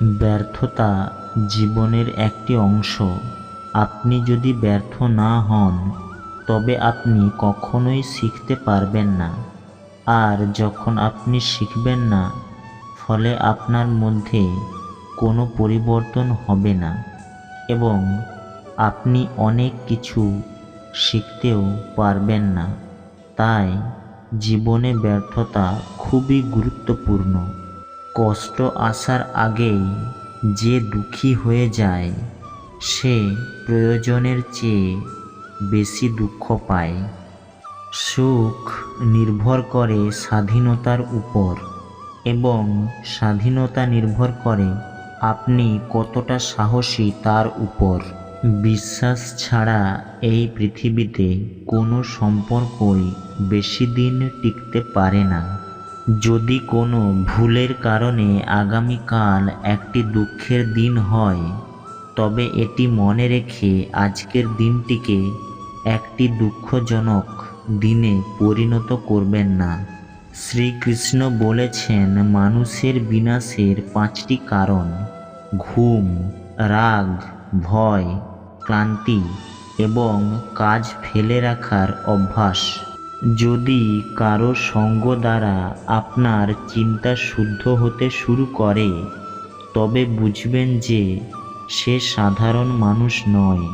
ব্যর্থতা জীবনের একটি অংশ। আপনি যদি ব্যর্থ না হন তবে আপনি কখনোই শিখতে পারবেন না। আর যখন আপনি শিখবেন না, ফলে আপনার মধ্যে কোনো পরিবর্তন হবে না এবং আপনি অনেক কিছু শিখতেও পারবেন না। তাই জীবনে ব্যর্থতা খুবই গুরুত্বপূর্ণ। কষ্ট আসার আগেই যে দুঃখী হয়ে যায় সে প্রয়োজনের চেয়ে বেশি দুঃখ পায়। সুখ নির্ভর করে স্বাধীনতার উপর এবং স্বাধীনতা নির্ভর করে আপনি কতটা সাহসী তার উপর। বিশ্বাস ছাড়া এই পৃথিবীতে কোনো সম্পর্কই বেশি দিন টিকতে পারে না। যদি কোনো ভুলের কারণে আগামীকাল একটি দুঃখের দিন হয়, তবে এটি মনে রেখে আজকের দিনটিকে একটি দুঃখজনক দিনে পরিণত করবেন না। শ্রীকৃষ্ণ বলেছেন, মানুষের বিনাশের 5টি কারণ: ঘুম, রাগ, ভয়, ক্লান্তি এবং কাজ ফেলে রাখার অভ্যাস। যদি কারো সঙ্গ দ্বারা আপনার চিন্তা শুদ্ধ হতে শুরু করে, তবে বুঝবেন যে সে সাধারণ মানুষ নয়।